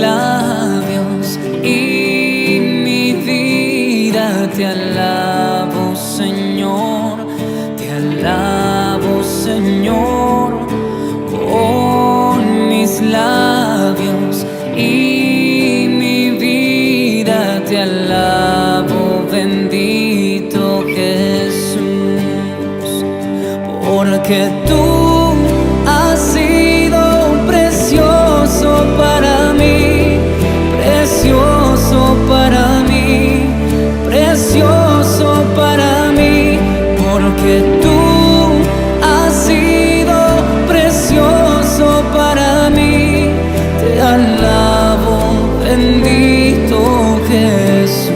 labios y mi vida te alabo, Señor, te alabo, Señor, con mis labios y mi vida te alabo, bendito Jesús, porque tú has sido precioso para mí, precioso para mí, precioso para mí, porque tú has sido precioso para mí, te alabo, bendito Jesús,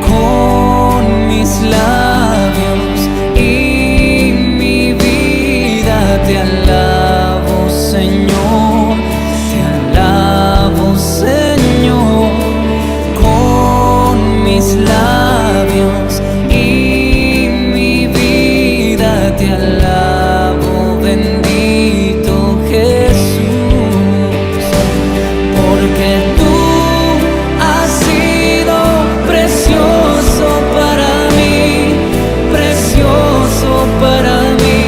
con mis labios y mi vida te alabo, Señor, te alabo, Señor, con mis labios y mi vida te alabo, bendito Jesús, porque tú has sido precioso para mí, precioso para mí,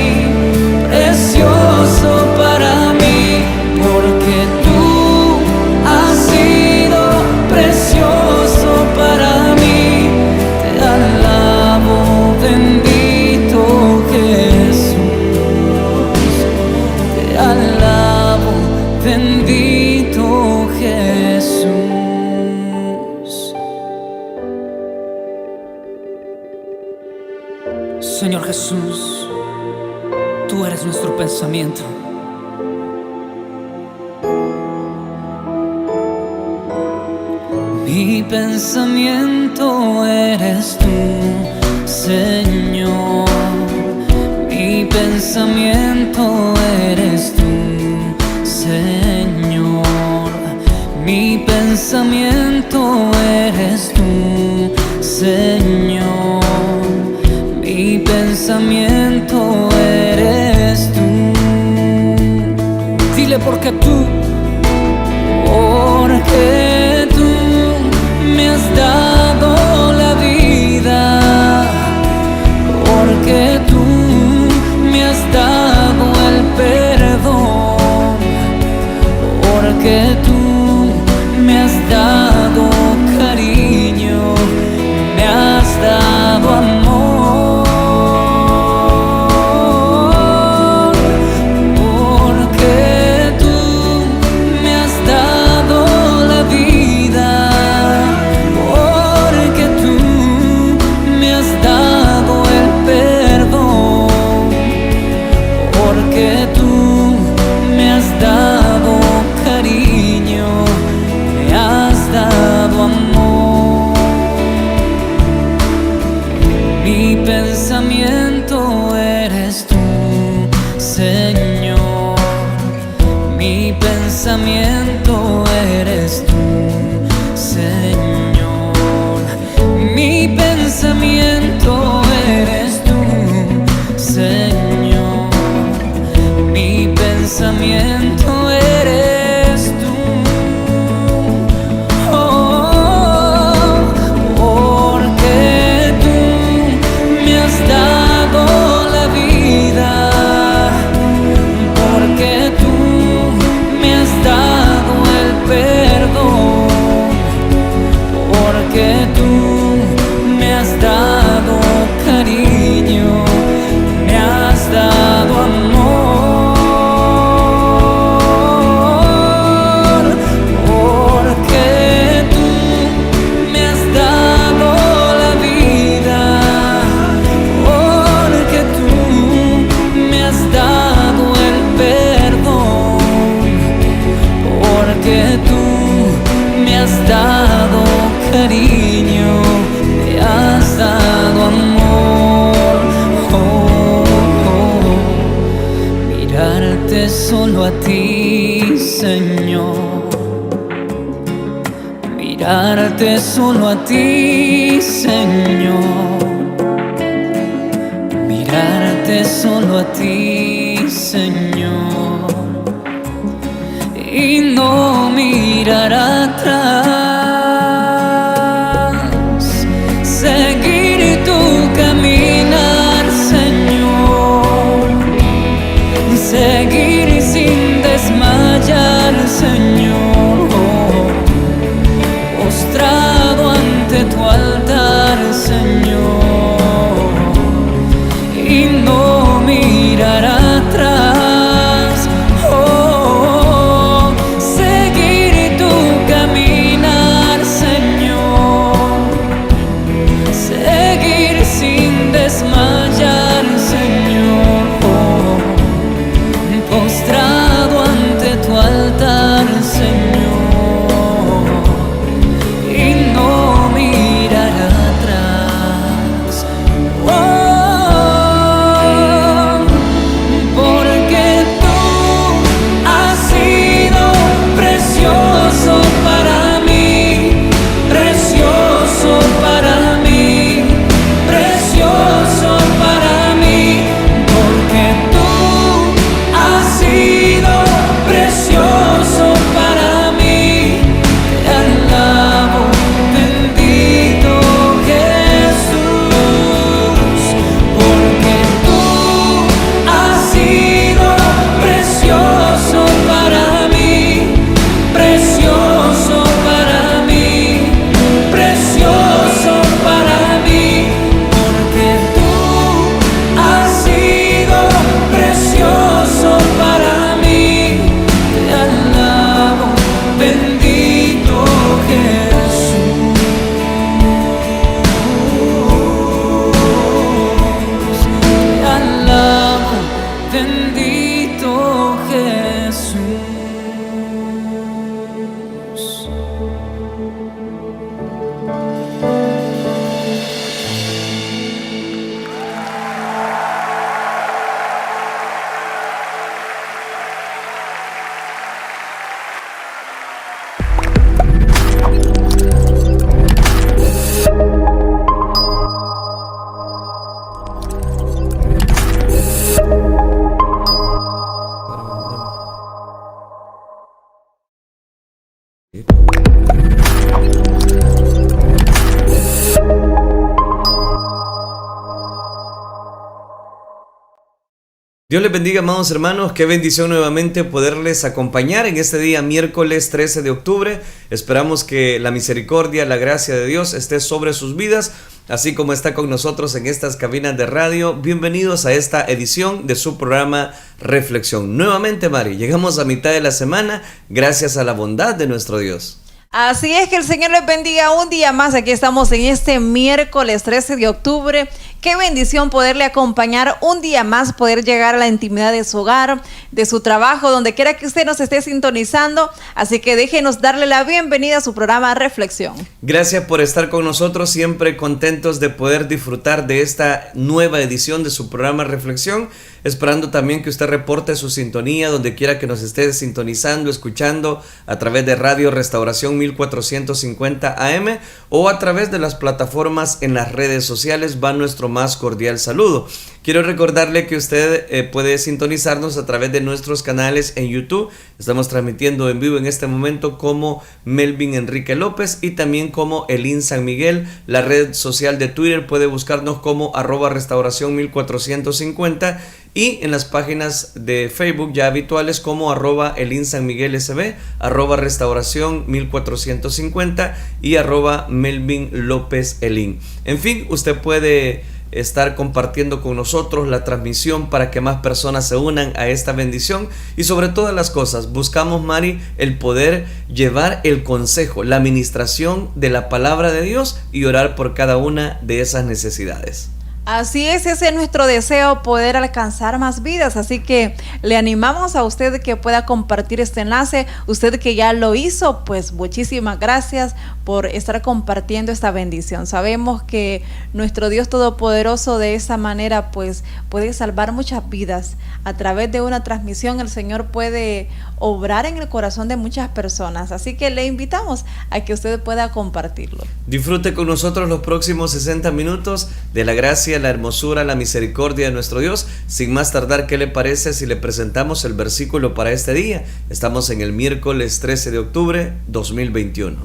precioso para mí, porque tú has sido precioso para mí, te alabo, bendito Jesús, te alabo, bendito Jesús. Señor Jesús, tú eres nuestro pensamiento. Mi pensamiento eres tú, Señor. Mi pensamiento eres tú, Señor. Mi pensamiento eres tú, Señor. Mi pensamiento eres tú. Dile porque tú me has dado la vida, porque tú me has dado el perdón, porque tú me has dado cariño, me has dado amor, porque tú me has dado la vida, porque tú me has dado el perdón, porque tú me has dado cariño, me has dado amor. Mi pensamiento eres tú, Señor. Mi pensamiento eres tú, Señor. Mi pensamiento eres tú, Señor. Mi pensamiento eres tú. Oh, porque tú me has dado la vida, porque tú me has dado el perdón, porque tú me has dado cariño, me has dado amor, porque tú me has dado la vida, porque tú me has dado el perdón, porque tú me has dado cariño, me has dado amor. Oh, oh. Mirarte solo a ti, Señor. Mirarte solo a ti, Señor. Mirarte solo a ti, Señor. y no mirar atrás. Seguir tu caminar, Señor. Seguir sin desmayar, Señor. Postrado ante tu altar, Señor, y no mirar atrás. Oh, seguir tu caminar, Señor. Seguir sin desmayar, Señor. Oh, postrado ante tu altar, Señor. Dios les bendiga, amados hermanos. Qué bendición nuevamente poderles acompañar en este día miércoles 13 de octubre. Esperamos que la misericordia, la gracia de Dios esté sobre sus vidas, así como está con nosotros en estas cabinas de radio. Bienvenidos a esta edición de su programa Reflexión. Nuevamente, Mari, llegamos a mitad de la semana gracias a la bondad de nuestro Dios. Así es, que el Señor les bendiga un día más. Aquí estamos en este miércoles 13 de octubre. Qué bendición poderle acompañar un día más, poder llegar a la intimidad de su hogar, de su trabajo, donde quiera que usted nos esté sintonizando. Así que déjenos darle la bienvenida a su programa Reflexión. Gracias por estar con nosotros, siempre contentos de poder disfrutar de esta nueva edición de su programa Reflexión. Esperando también que usted reporte su sintonía donde quiera que nos esté sintonizando, escuchando a través de Radio Restauración 1450 AM o a través de las plataformas en las redes sociales. Va nuestro más cordial saludo. Quiero recordarle que usted puede sintonizarnos a través de nuestros canales en YouTube. Estamos transmitiendo en vivo en este momento como Melvin Enrique López y también como Elín San Miguel. La red social de Twitter puede buscarnos como @restauración 1450 y en las páginas de Facebook ya habituales como @ElinSanMiguelSB, @restauración 1450 y @Melvin López Elín. En fin, usted puede estar compartiendo con nosotros la transmisión para que más personas se unan a esta bendición, y sobre todas las cosas buscamos, Mari, el poder llevar el consejo, la administración de la palabra de Dios y orar por cada una de esas necesidades. Así es, ese es nuestro deseo, poder alcanzar más vidas. Así que le animamos a usted que pueda compartir este enlace. Usted que ya lo hizo, pues muchísimas gracias por estar compartiendo esta bendición. Sabemos que nuestro Dios Todopoderoso de esa manera pues puede salvar muchas vidas. A través de una transmisión el Señor puede obrar en el corazón de muchas personas. Así que le invitamos a que usted pueda compartirlo. Disfrute con nosotros los próximos 60 minutos de la gracia gracia, la hermosura, la misericordia de nuestro Dios. Sin más tardar, ¿qué le parece si le presentamos el versículo para este día? Estamos en el miércoles 13 de octubre 2021.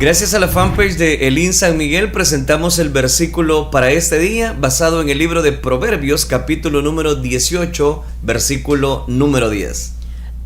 Gracias a la fanpage de Elín San Miguel presentamos el versículo para este día basado en el libro de Proverbios, capítulo número 18, versículo número 10.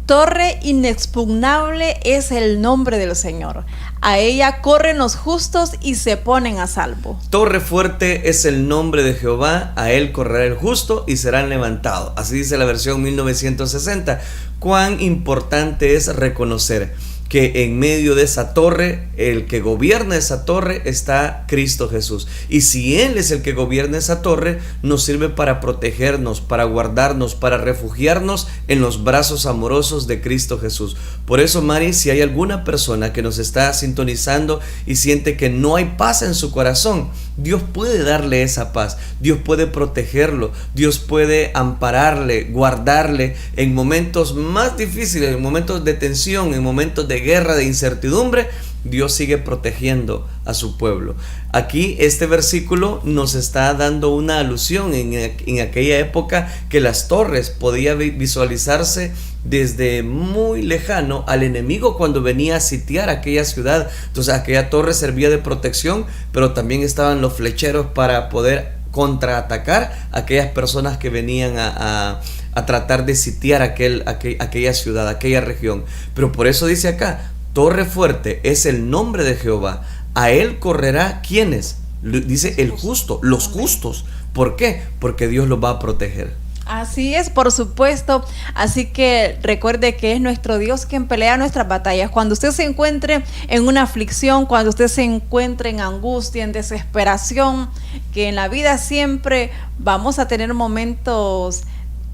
Torre inexpugnable es el nombre del Señor. A ella corren los justos y se ponen a salvo. Torre fuerte es el nombre de Jehová, a él correrá el justo y serán levantados. Así dice la versión 1960. Cuán importante es reconocer que en medio de esa torre, el que gobierna esa torre está Cristo Jesús. Y si Él es el que gobierna esa torre, nos sirve para protegernos, para guardarnos, para refugiarnos en los brazos amorosos de Cristo Jesús. Por eso, Mari, si hay alguna persona que nos está sintonizando y siente que no hay paz en su corazón, Dios puede darle esa paz, Dios puede protegerlo, Dios puede ampararle, guardarle en momentos más difíciles, en momentos de tensión, en momentos de guerra, de incertidumbre. Dios sigue protegiendo a su pueblo. Aquí este versículo nos está dando una alusión en aquella época que las torres podían visualizarse desde muy lejano al enemigo cuando venía a sitiar aquella ciudad. Entonces aquella torre servía de protección, pero también estaban los flecheros para poder contraatacar a aquellas personas que venían a tratar de sitiar aquella ciudad, aquella región. Pero por eso dice acá, torre fuerte es el nombre de Jehová, a él correrá, ¿quiénes? Dice el justo, los justos. ¿Por qué? Porque Dios los va a proteger. Así es, por supuesto. Así que recuerde que es nuestro Dios quien pelea nuestras batallas. Cuando usted se encuentre en una aflicción, cuando usted se encuentre en angustia, en desesperación, que en la vida siempre vamos a tener momentos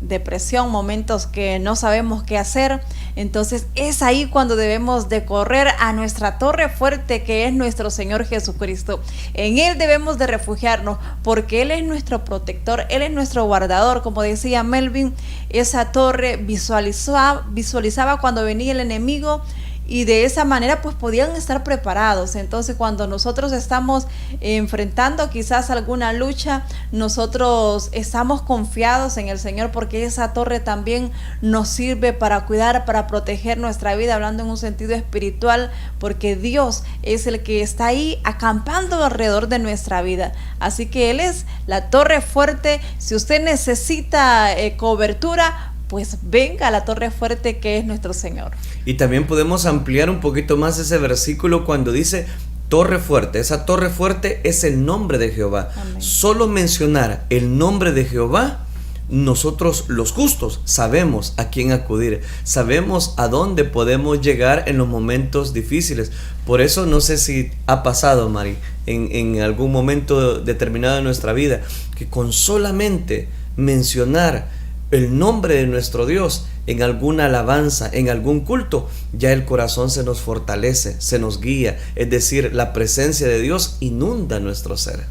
de presión, momentos que no sabemos qué hacer, entonces es ahí cuando debemos de correr a nuestra torre fuerte, que es nuestro Señor Jesucristo. En Él debemos de refugiarnos porque Él es nuestro protector, Él es nuestro guardador. Como decía Melvin, esa torre visualizaba cuando venía el enemigo, y de esa manera pues podían estar preparados. Entonces cuando nosotros estamos enfrentando quizás alguna lucha, nosotros estamos confiados en el Señor, porque esa torre también nos sirve para cuidar, para proteger nuestra vida, hablando en un sentido espiritual, porque Dios es el que está ahí acampando alrededor de nuestra vida. Así que Él es la torre fuerte. Si usted necesita cobertura, pues venga a la torre fuerte, que es nuestro Señor. Y también podemos ampliar un poquito más ese versículo cuando dice torre fuerte. Esa torre fuerte es el nombre de Jehová. Amén. Solo mencionar el nombre de Jehová, nosotros los justos sabemos a quién acudir, sabemos a dónde podemos llegar en los momentos difíciles. Por eso no sé si ha pasado, Mari, en algún momento determinado de nuestra vida, que con solamente mencionar el nombre de nuestro Dios en alguna alabanza, en algún culto, ya el corazón se nos fortalece, se nos guía. Es decir, la presencia de Dios inunda nuestro ser.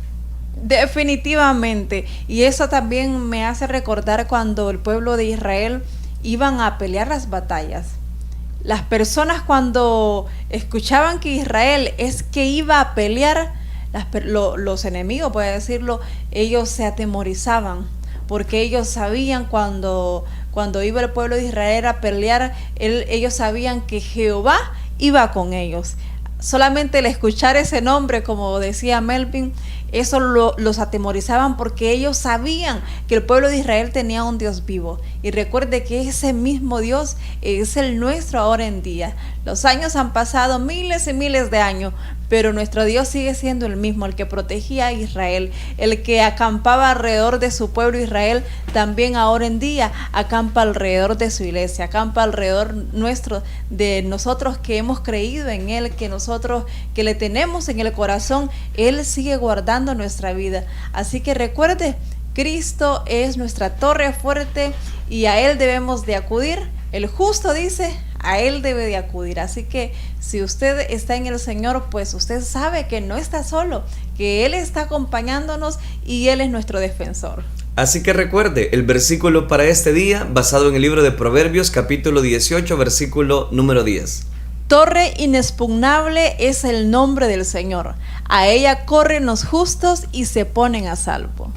Definitivamente. Y eso también me hace recordar cuando el pueblo de Israel iban a pelear las batallas. Las personas, cuando escuchaban que Israel es que iba a pelear, los enemigos, puede decirlo, ellos se atemorizaban, porque ellos sabían cuando iba el pueblo de Israel a pelear, ellos sabían que Jehová iba con ellos. Solamente el escuchar ese nombre, como decía Melvin, eso los atemorizaban, porque ellos sabían que el pueblo de Israel tenía un Dios vivo. Y recuerde que ese mismo Dios es el nuestro ahora en día. Los años han pasado, miles y miles de años, pero nuestro Dios sigue siendo el mismo, el que protegía a Israel, el que acampaba alrededor de su pueblo Israel, también ahora en día acampa alrededor de su iglesia, acampa alrededor nuestro, de nosotros que hemos creído en Él, que nosotros que le tenemos en el corazón. Él sigue guardando nuestra vida. Así que recuerde, Cristo es nuestra torre fuerte y a Él debemos de acudir. El justo dice, a Él debe de acudir. Así que si usted está en el Señor, pues usted sabe que no está solo, que Él está acompañándonos y Él es nuestro defensor. Así que recuerde, el versículo para este día, basado en el libro de Proverbios, capítulo 18, versículo número 10. Torre inexpugnable es el nombre del Señor. A ella corren los justos y se ponen a salvo.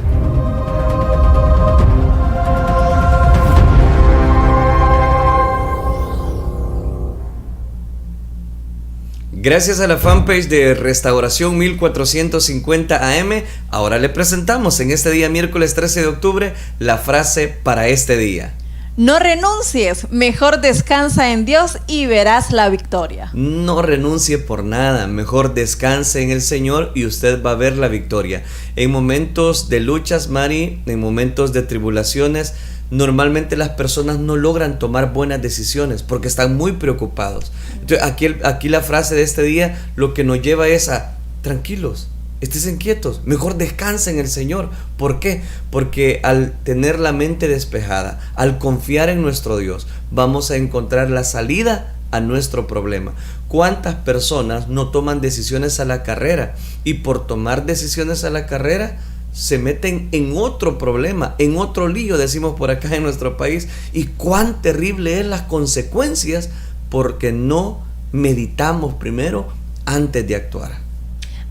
Gracias a la fanpage de Restauración 1450 AM, ahora le presentamos en este día miércoles 13 de octubre la frase para este día. No renuncies, mejor descansa en Dios y verás la victoria. No renuncie por nada, mejor descanse en el Señor y usted va a ver la victoria. En momentos de luchas, Mari, en momentos de tribulaciones, normalmente las personas no logran tomar buenas decisiones porque están muy preocupados. Entonces, aquí la frase de este día lo que nos lleva es a tranquilos, estén quietos, mejor descansa en el Señor. ¿Por qué? Porque al tener la mente despejada, al confiar en nuestro Dios, vamos a encontrar la salida a nuestro problema. ¿Cuántas personas no toman decisiones a la carrera y por tomar decisiones a la carrera se meten en otro problema, en otro lío, decimos por acá en nuestro país? Y cuán terrible es las consecuencias porque no meditamos primero antes de actuar.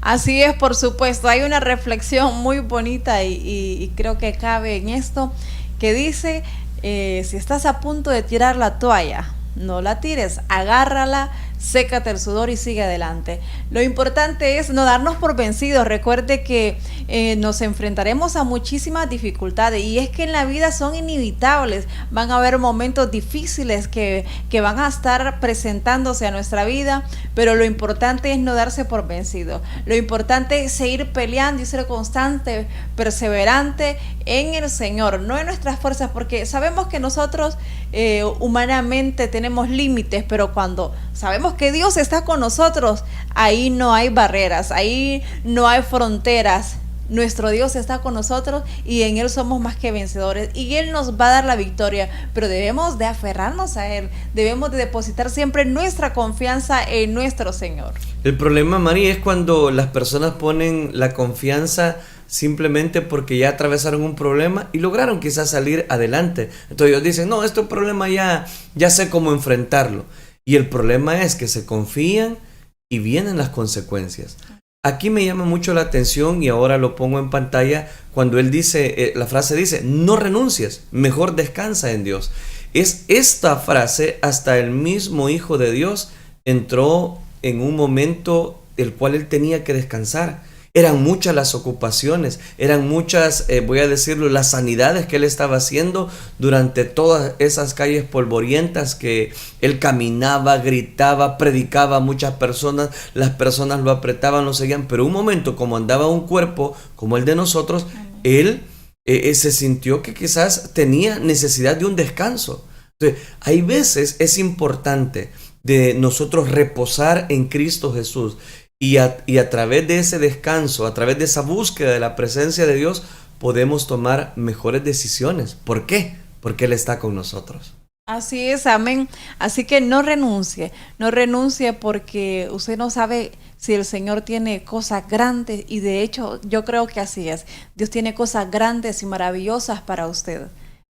Así es, por supuesto. Hay una reflexión muy bonita y creo que cabe en esto, que dice, si estás a punto de tirar la toalla, no la tires, agárrala, sécate el sudor y sigue adelante. Lo importante es no darnos por vencidos. Recuerde que nos enfrentaremos a muchísimas dificultades y es que en la vida son inevitables. Van a haber momentos difíciles que van a estar presentándose a nuestra vida, pero lo importante es no darse por vencido. Lo importante es seguir peleando y ser constante, perseverante en el Señor, no en nuestras fuerzas, porque sabemos que nosotros humanamente tenemos límites, pero cuando sabemos que Dios está con nosotros, ahí no hay barreras, ahí no hay fronteras. Nuestro Dios está con nosotros y en Él somos más que vencedores y Él nos va a dar la victoria, pero debemos de aferrarnos a Él, debemos de depositar siempre nuestra confianza en nuestro Señor. El problema, Mari, es cuando las personas ponen la confianza simplemente porque ya atravesaron un problema y lograron quizás salir adelante. Entonces ellos dicen, no, este problema ya sé cómo enfrentarlo. Y el problema es que se confían y vienen las consecuencias. Aquí me llama mucho la atención y ahora lo pongo en pantalla cuando él dice, la frase dice, no renuncies, mejor descansa en Dios. Es esta frase, hasta el mismo Hijo de Dios entró en un momento el cual él tenía que descansar. Eran muchas las ocupaciones, eran muchas, voy a decirlo, las sanidades que él estaba haciendo durante todas esas calles polvorientas que él caminaba, gritaba, predicaba a muchas personas, las personas lo apretaban, lo seguían, pero un momento como andaba un cuerpo como el de nosotros, él se sintió que quizás tenía necesidad de un descanso. Entonces, hay veces es importante de nosotros reposar en Cristo Jesús. Y a través de ese descanso, a través de esa búsqueda de la presencia de Dios, podemos tomar mejores decisiones. ¿Por qué? Porque Él está con nosotros. Así es, amén. Así que no renuncie porque usted no sabe si el Señor tiene cosas grandes y de hecho yo creo que así es. Dios tiene cosas grandes y maravillosas para usted.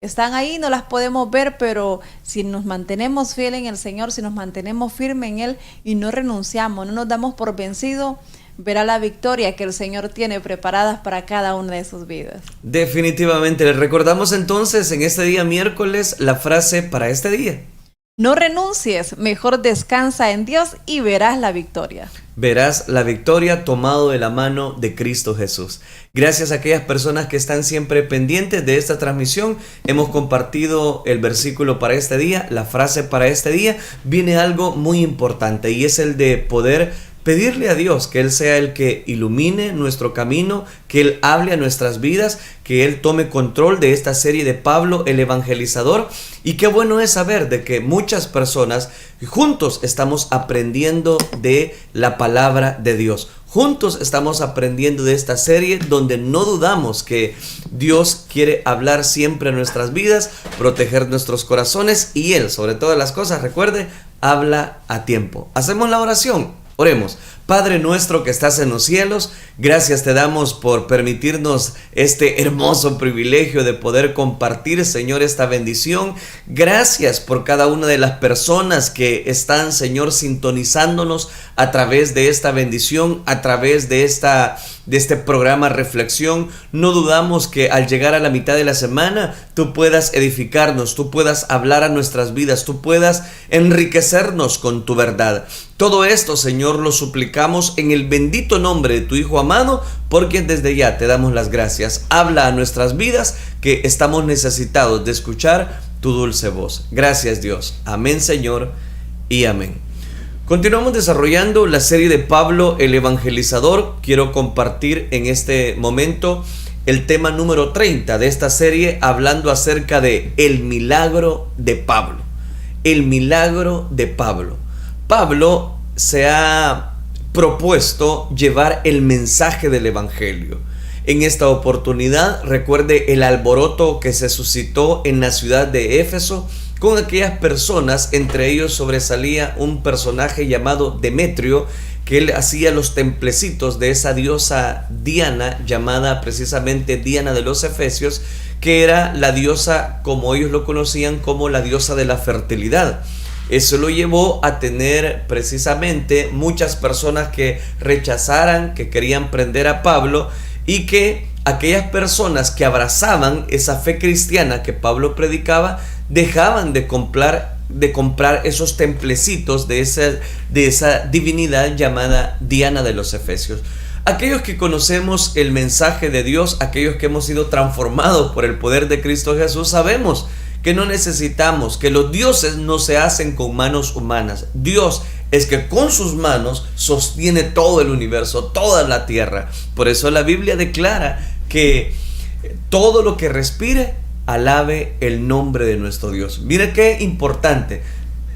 Están ahí, no las podemos ver, pero si nos mantenemos fieles en el Señor, si nos mantenemos firmes en Él y no renunciamos, no nos damos por vencido, verá la victoria que el Señor tiene preparadas para cada una de sus vidas. Definitivamente. Les recordamos entonces en este día miércoles la frase para este día. No renuncies, mejor descansa en Dios y verás la victoria. Verás la victoria tomado de la mano de Cristo Jesús. Gracias a aquellas personas que están siempre pendientes de esta transmisión. Hemos compartido el versículo para este día, la frase para este día. Viene algo muy importante y es el de poder pedirle a Dios que Él sea el que ilumine nuestro camino, que Él hable a nuestras vidas, que Él tome control de esta serie de Pablo el Evangelizador. Y qué bueno es saber de que muchas personas juntos estamos aprendiendo de la palabra de Dios. Juntos estamos aprendiendo de esta serie donde no dudamos que Dios quiere hablar siempre a nuestras vidas, proteger nuestros corazones y Él, sobre todas las cosas, recuerde, habla a tiempo. Hacemos la oración. Oremos. Padre nuestro que estás en los cielos, gracias te damos por permitirnos este hermoso privilegio de poder compartir, Señor, esta bendición. Gracias por cada una de las personas que están, Señor, sintonizándonos a través de esta bendición, a través de este programa Reflexión. No dudamos que al llegar a la mitad de la semana tú puedas edificarnos, tú puedas hablar a nuestras vidas, tú puedas enriquecernos con tu verdad. Todo esto, Señor, lo suplicamos en el bendito nombre de tu Hijo amado, por quien desde ya te damos las gracias. Habla a nuestras vidas, que estamos necesitados de escuchar tu dulce voz. Gracias, Dios. Amén, Señor, y amén. Continuamos desarrollando la serie de Pablo el Evangelizador. Quiero compartir en este momento el tema número 30 de esta serie, hablando acerca de el milagro de Pablo. El milagro de Pablo. Pablo se ha propuesto llevar el mensaje del Evangelio. En esta oportunidad, recuerde el alboroto que se suscitó en la ciudad de Éfeso con aquellas personas. Entre ellos sobresalía un personaje llamado Demetrio, que él hacía los templecitos de esa diosa Diana, llamada precisamente Diana de los Efesios, que era la diosa, como ellos lo conocían, como la diosa de la fertilidad. Eso lo llevó a tener precisamente muchas personas que rechazaran, que querían prender a Pablo, y que aquellas personas que abrazaban esa fe cristiana que Pablo predicaba dejaban de comprar esos templecitos de esa divinidad llamada Diana de los Efesios. Aquellos que conocemos el mensaje de Dios, aquellos que hemos sido transformados por el poder de Cristo Jesús, sabemos que no necesitamos, que los dioses no se hacen con manos humanas. Dios es que con sus manos sostiene todo el universo, toda la tierra. Por eso la Biblia declara que todo lo que respire alabe el nombre de nuestro Dios. Mire qué importante.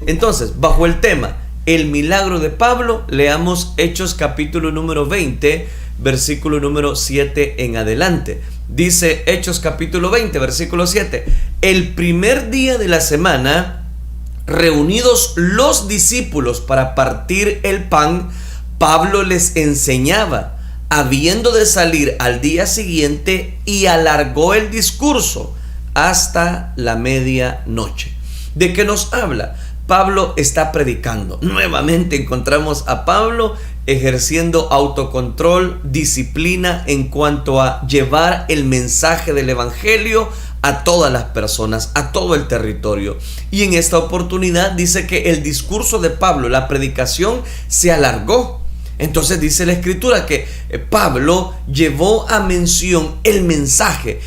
Entonces, bajo el tema el milagro de Pablo, leamos Hechos capítulo número 20, versículo número 7 en adelante. Dice Hechos capítulo 20, versículo 7: el primer día de la semana, reunidos los discípulos para partir el pan, Pablo les enseñaba, habiendo de salir al día siguiente, y alargó el discurso hasta la medianoche. ¿De qué nos habla? Pablo está predicando. Nuevamente encontramos a Pablo ejerciendo autocontrol, disciplina en cuanto a llevar el mensaje del Evangelio a todas las personas, a todo el territorio. Y en esta oportunidad dice que el discurso de Pablo, la predicación, se alargó. Entonces dice la Escritura que Pablo llevó a mención el mensaje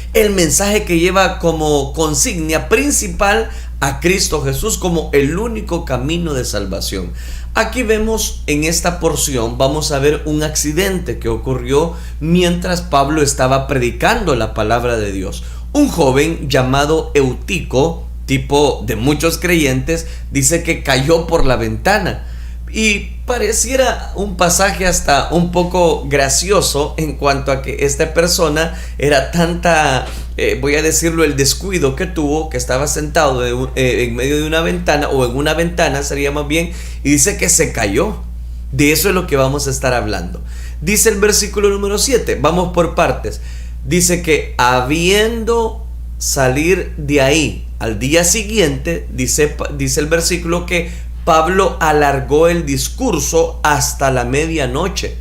que lleva como consigna principal a Cristo Jesús como el único camino de salvación. Aquí vemos en esta porción, vamos a ver un accidente que ocurrió mientras Pablo estaba predicando la palabra de Dios. Un joven llamado Eutico, tipo de muchos creyentes, dice que cayó por la ventana. Y pareciera un pasaje hasta un poco gracioso en cuanto a que esta persona era tanta, voy a decirlo, el descuido que tuvo, que estaba sentado en medio de una ventana, o en una ventana sería más bien, y dice que se cayó. De eso es lo que vamos a estar hablando. Dice el versículo número 7, vamos por partes. Dice que habiendo salir de ahí al día siguiente, dice el versículo que Pablo alargó el discurso hasta la medianoche.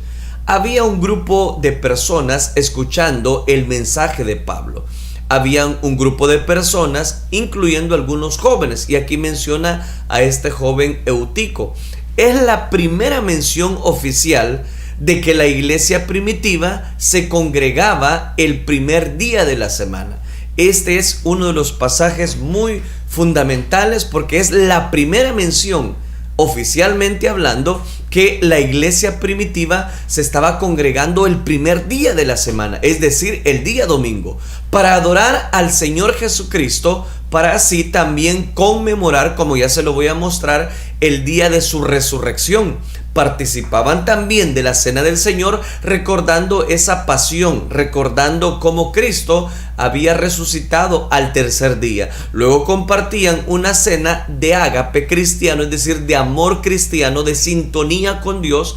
Había un grupo de personas escuchando el mensaje de Pablo. Había un grupo de personas, incluyendo algunos jóvenes, y aquí menciona a este joven Eutico. Es la primera mención oficial de que la iglesia primitiva se congregaba el primer día de la semana. Este es uno de los pasajes muy fundamentales porque es la primera mención, oficialmente hablando, que la iglesia primitiva se estaba congregando el primer día de la semana, es decir, el día domingo, para adorar al Señor Jesucristo, para así también conmemorar, como ya se lo voy a mostrar, el día de su resurrección. Participaban también de la cena del Señor, recordando esa pasión, recordando cómo Cristo había resucitado al tercer día. Luego compartían una cena de ágape cristiano, es decir, de amor cristiano, de sintonía con Dios,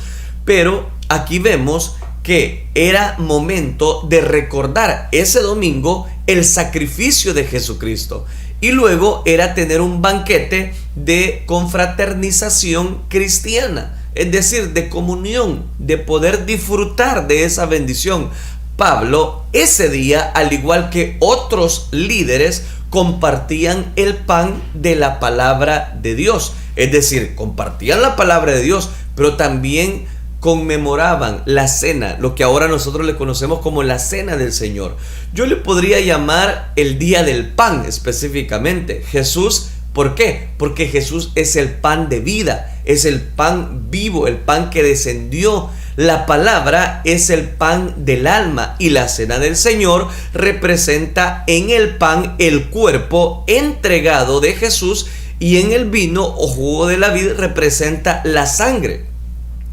Pero aquí vemos que era momento de recordar ese domingo el sacrificio de Jesucristo. Y luego era tener un banquete de confraternización cristiana, es decir, de comunión, de poder disfrutar de esa bendición. Pablo ese día, al igual que otros líderes, compartían el pan de la palabra de Dios. Es decir, compartían la palabra de Dios, pero también conmemoraban la cena, lo que ahora nosotros le conocemos como la cena del Señor. Yo le podría llamar el día del pan específicamente. Jesús, ¿por qué? Porque Jesús es el pan de vida, es el pan vivo, el pan que descendió. La palabra es el pan del alma, y la cena del Señor representa en el pan el cuerpo entregado de Jesús, y en el vino o jugo de la vid representa la sangre,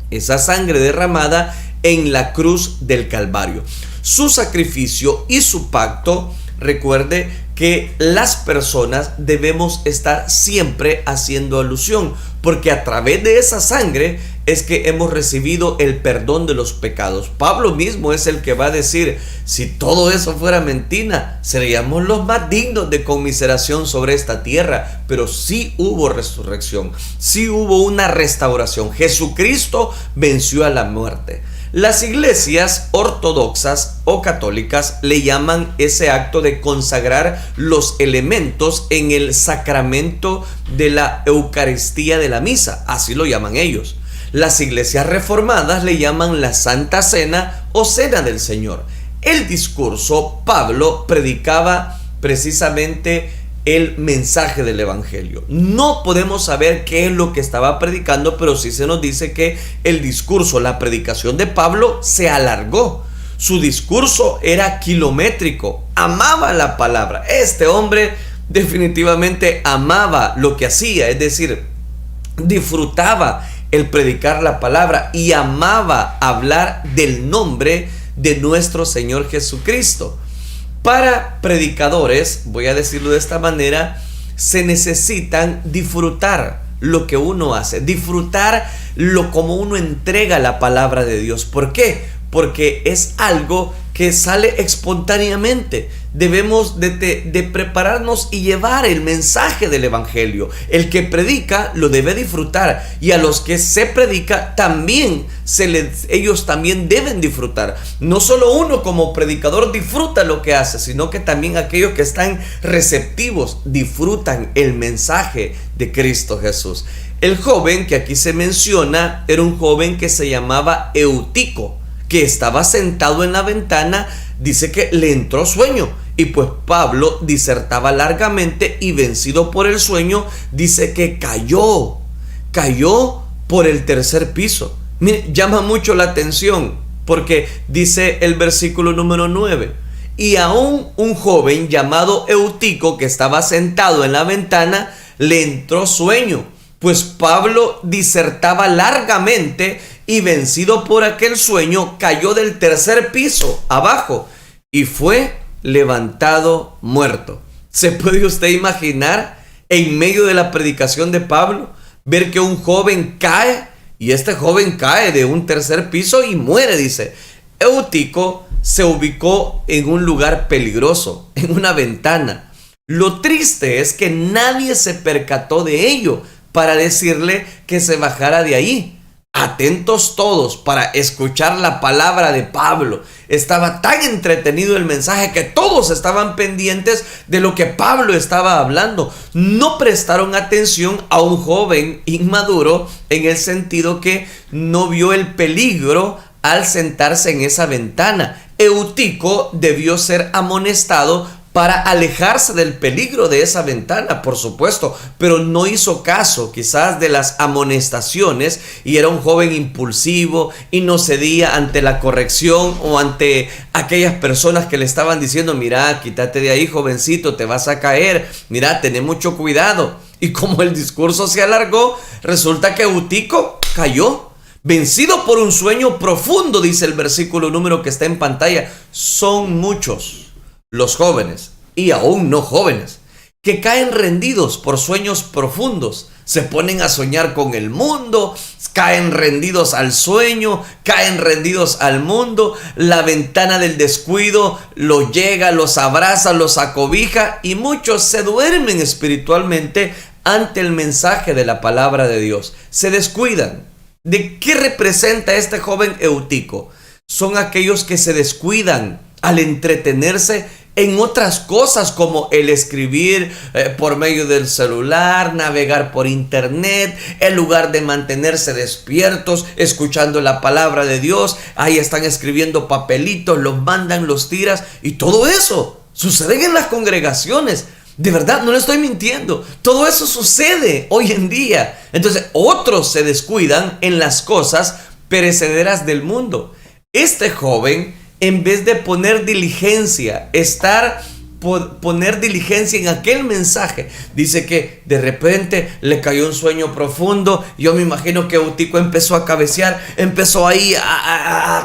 esa sangre derramada en la cruz del Calvario. Su sacrificio y su pacto, recuerde que las personas debemos estar siempre haciendo alusión, porque a través de esa sangre es que hemos recibido el perdón de los pecados. Pablo mismo es el que va a decir: si todo eso fuera mentira, seríamos los más dignos de conmiseración sobre esta tierra. Pero sí hubo resurrección, sí hubo una restauración. Jesucristo venció a la muerte. Las iglesias ortodoxas o católicas le llaman ese acto de consagrar los elementos en el sacramento de la Eucaristía de la misa, así lo llaman ellos. Las iglesias reformadas le llaman la Santa Cena o Cena del Señor. El discurso, Pablo predicaba precisamente el mensaje del evangelio. No podemos saber qué es lo que estaba predicando, pero sí se nos dice que el discurso, la predicación de Pablo se alargó. Su discurso era kilométrico, amaba la palabra. Este hombre definitivamente amaba lo que hacía, es decir, disfrutaba el predicar la palabra y amaba hablar del nombre de nuestro Señor Jesucristo. Para predicadores, voy a decirlo de esta manera, se necesitan disfrutar lo que uno hace, disfrutar lo como uno entrega la palabra de Dios. ¿Por qué? Porque es algo que sale espontáneamente. Debemos de prepararnos y llevar el mensaje del evangelio. El que predica lo debe disfrutar, y a los que se predica también ellos también deben disfrutar. No solo uno como predicador disfruta lo que hace, sino que también aquellos que están receptivos disfrutan el mensaje de Cristo Jesús. El joven que aquí se menciona era un joven que se llamaba Eutico, que estaba sentado en la ventana. Dice que le entró sueño, y pues Pablo disertaba largamente, y vencido por el sueño, dice que cayó por el tercer piso. Mire, llama mucho la atención, porque dice el versículo número 9: y aún un joven llamado Eutico, que estaba sentado en la ventana, le entró sueño, pues Pablo disertaba largamente, y vencido por aquel sueño, cayó del tercer piso abajo y fue levantado muerto. ¿Se puede usted imaginar, en medio de la predicación de Pablo, ver que un joven cae? Y este joven cae de un tercer piso y muere, dice. Eutico se ubicó en un lugar peligroso, en una ventana. Lo triste es que nadie se percató de ello para decirle que se bajara de ahí. Atentos todos para escuchar la palabra de Pablo. Estaba tan entretenido el mensaje que todos estaban pendientes de lo que Pablo estaba hablando. No prestaron atención a un joven inmaduro, en el sentido que no vio el peligro al sentarse en esa ventana. Eutico debió ser amonestado para alejarse del peligro de esa ventana, por supuesto, pero no hizo caso quizás de las amonestaciones, y era un joven impulsivo y no cedía ante la corrección o ante aquellas personas que le estaban diciendo: mira, quítate de ahí, jovencito, te vas a caer, mira, ten mucho cuidado. Y como el discurso se alargó, resulta que Eutico cayó, vencido por un sueño profundo, dice el versículo número que está en pantalla. Son muchos los jóvenes, y aún no jóvenes, que caen rendidos por sueños profundos, se ponen a soñar con el mundo, caen rendidos al sueño, caen rendidos al mundo. La ventana del descuido los llega, los abraza, los acobija y muchos se duermen espiritualmente ante el mensaje de la palabra de Dios. Se descuidan. ¿De qué representa este joven Eutico? Son aquellos que se descuidan al entretenerse en otras cosas como el escribir por medio del celular, navegar por internet, en lugar de mantenerse despiertos, escuchando la palabra de Dios. Ahí están escribiendo papelitos, los mandan, los tiras, y todo eso sucede en las congregaciones. De verdad, no le estoy mintiendo. Todo eso sucede hoy en día. Entonces, otros se descuidan en las cosas perecederas del mundo. Este joven, en vez de poner diligencia, poner diligencia en aquel mensaje, dice que de repente le cayó un sueño profundo. Yo me imagino que Eutico empezó a cabecear, empezó ahí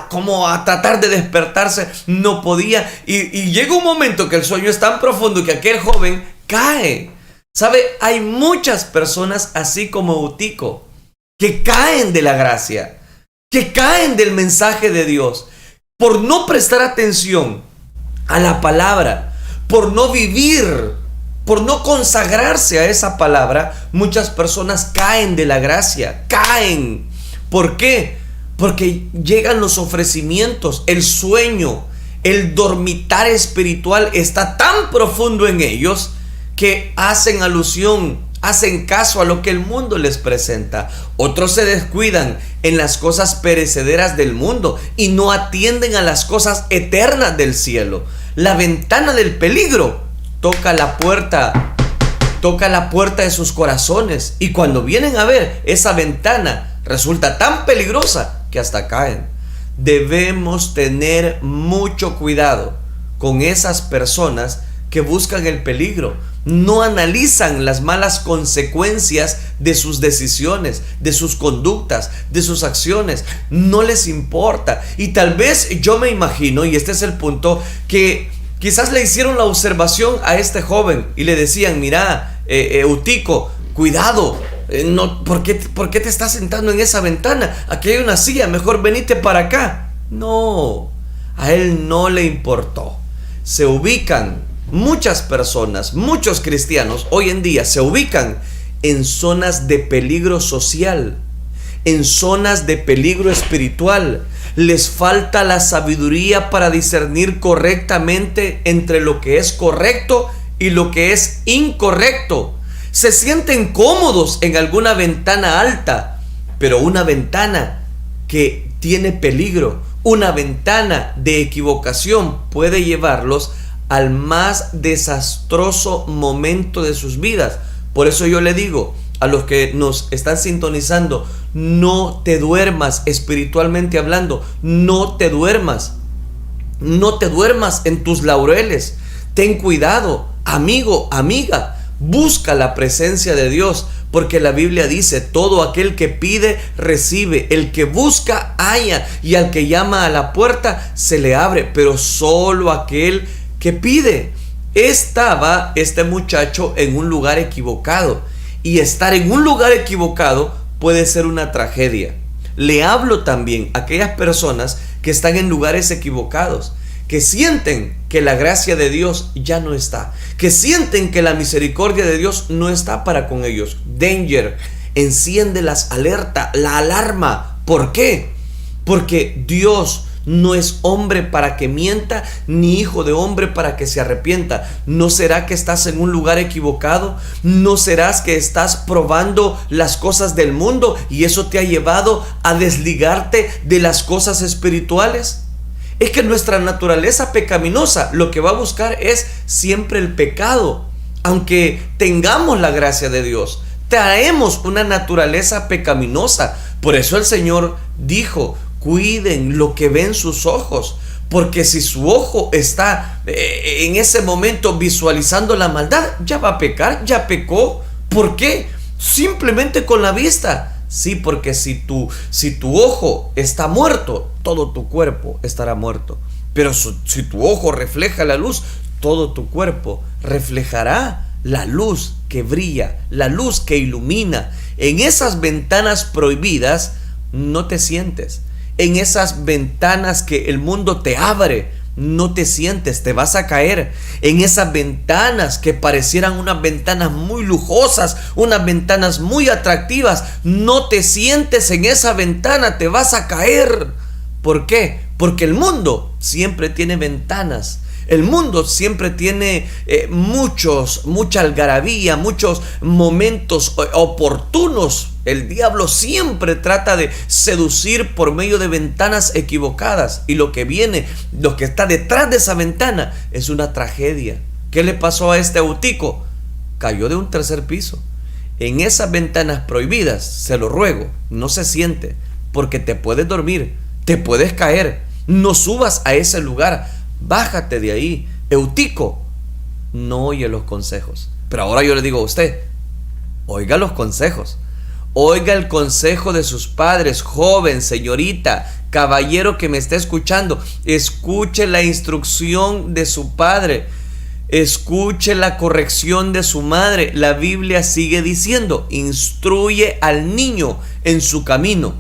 como a tratar de despertarse, no podía, y llega un momento que el sueño es tan profundo que aquel joven cae. ¿Sabe? Hay muchas personas así como Eutico que caen de la gracia, que caen del mensaje de Dios por no prestar atención a la palabra, por no vivir, por no consagrarse a esa palabra. Muchas personas caen de la gracia, caen. ¿Por qué? Porque llegan los ofrecimientos, el sueño, el dormitar espiritual está tan profundo en ellos que hacen alusión, hacen caso a lo que el mundo les presenta. Otros se descuidan en las cosas perecederas del mundo y no atienden a las cosas eternas del cielo. La ventana del peligro toca la puerta de sus corazones, y cuando vienen a ver, esa ventana resulta tan peligrosa que hasta caen. Debemos tener mucho cuidado con esas personas que buscan el peligro. No analizan las malas consecuencias de sus decisiones, de sus conductas, de sus acciones. No les importa. Y tal vez yo me imagino, y este es el punto, que quizás le hicieron la observación a este joven y le decían: mira, Eutico, cuidado, ¿por qué te estás sentando en esa ventana? Aquí hay una silla, mejor venite para acá. No, a él no le importó. Se ubican muchas personas, muchos cristianos hoy en día se ubican en zonas de peligro social, en zonas de peligro espiritual. Les falta la sabiduría para discernir correctamente entre lo que es correcto y lo que es incorrecto. Se sienten cómodos en alguna ventana alta, pero una ventana que tiene peligro, una ventana de equivocación, puede llevarlos al más desastroso momento de sus vidas. Por eso yo le digo a los que nos están sintonizando: no te duermas espiritualmente hablando, no te duermas en tus laureles. Ten cuidado, amigo, amiga, busca la presencia de Dios, porque la Biblia dice: todo aquel que pide, recibe; el que busca, halla; y al que llama a la puerta, se le abre. Pero solo aquel que pide. Estaba este muchacho en un lugar equivocado, y estar en un lugar equivocado puede ser una tragedia. Le hablo también a aquellas personas que están en lugares equivocados, que sienten que la gracia de Dios ya no está, que sienten que la misericordia de Dios no está para con ellos. Danger, enciende la alarma. ¿Por qué? Porque Dios no es hombre para que mienta, ni hijo de hombre para que se arrepienta. ¿No será que estás en un lugar equivocado? ¿No serás que estás probando las cosas del mundo y eso te ha llevado a desligarte de las cosas espirituales? Es que nuestra naturaleza pecaminosa lo que va a buscar es siempre el pecado. Aunque tengamos la gracia de Dios, traemos una naturaleza pecaminosa. Por eso el Señor dijo: cuiden lo que ven sus ojos, porque si su ojo está en ese momento visualizando la maldad, ya va a pecar, ya pecó. ¿Por qué? Simplemente con la vista. Sí, porque si tu ojo está muerto, todo tu cuerpo estará muerto. Pero si tu ojo refleja la luz, todo tu cuerpo reflejará la luz que brilla, la luz que ilumina. En esas ventanas prohibidas no te sientes. En esas ventanas que el mundo te abre, no te sientes, te vas a caer. En esas ventanas que parecieran unas ventanas muy lujosas, unas ventanas muy atractivas, no te sientes en esa ventana, te vas a caer. ¿Por qué? Porque el mundo siempre tiene ventanas. El mundo siempre tiene mucha algarabía, muchos momentos oportunos. El diablo siempre trata de seducir por medio de ventanas equivocadas. Y lo que viene, lo que está detrás de esa ventana es una tragedia. ¿Qué le pasó a este Eutico? Cayó de un tercer piso. En esas ventanas prohibidas, se lo ruego, no se siente, porque te puedes dormir, te puedes caer. No subas a ese lugar. Bájate de ahí. Eutico no oye los consejos. Pero ahora yo le digo a usted, oiga los consejos. Oiga el consejo de sus padres, joven, señorita, caballero que me está escuchando. Escuche la instrucción de su padre. Escuche la corrección de su madre. La Biblia sigue diciendo, instruye al niño en su camino,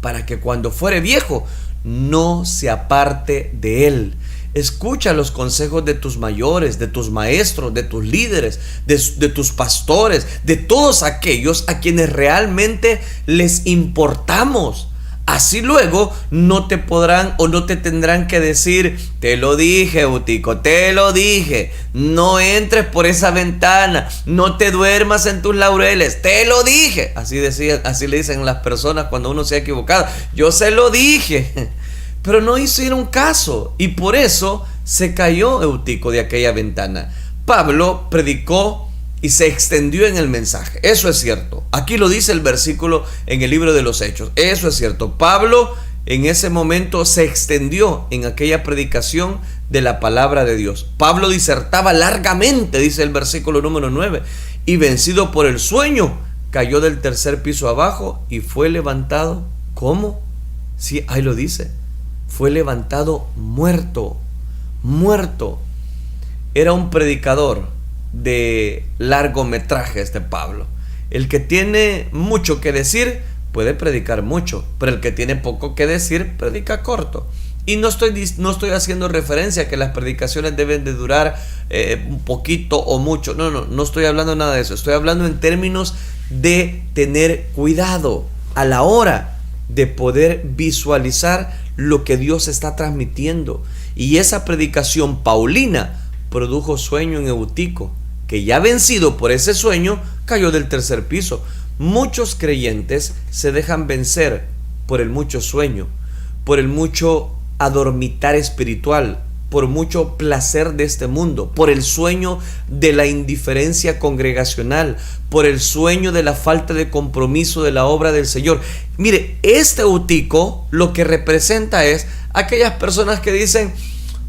para que cuando fuere viejo no se aparte de él. Escucha los consejos de tus mayores, de tus maestros, de tus líderes, de tus pastores, de todos aquellos a quienes realmente les importamos. Así luego no te podrán o no te tendrán que decir, te lo dije, Eutico, te lo dije, no entres por esa ventana, no te duermas en tus laureles, te lo dije. Así le dicen las personas cuando uno se ha equivocado, yo se lo dije. Pero no hicieron caso y por eso se cayó Eutico de aquella ventana. Pablo predicó y se extendió en el mensaje. Eso es cierto. Aquí lo dice el versículo en el libro de los Hechos. Eso es cierto. Pablo en ese momento se extendió en aquella predicación de la palabra de Dios. Pablo disertaba largamente, dice el versículo número 9, y vencido por el sueño, cayó del tercer piso abajo y fue levantado. ¿Cómo? Sí, ahí lo dice. Fue levantado muerto. Era un predicador de largometraje Pablo. El que tiene mucho que decir puede predicar mucho, pero el que tiene poco que decir predica corto. Y no estoy haciendo referencia a que las predicaciones deben de durar un poquito o mucho. No estoy hablando nada de eso. Estoy hablando en términos de tener cuidado a la hora de poder visualizar lo que Dios está transmitiendo. Y esa predicación paulina produjo sueño en Eutico, que ya vencido por ese sueño cayó del tercer piso. Muchos creyentes se dejan vencer por el mucho sueño, por el mucho adormitar espiritual, por mucho placer de este mundo, por el sueño de la indiferencia congregacional, por el sueño de la falta de compromiso de la obra del Señor. Mire, este Eutico lo que representa es aquellas personas que dicen,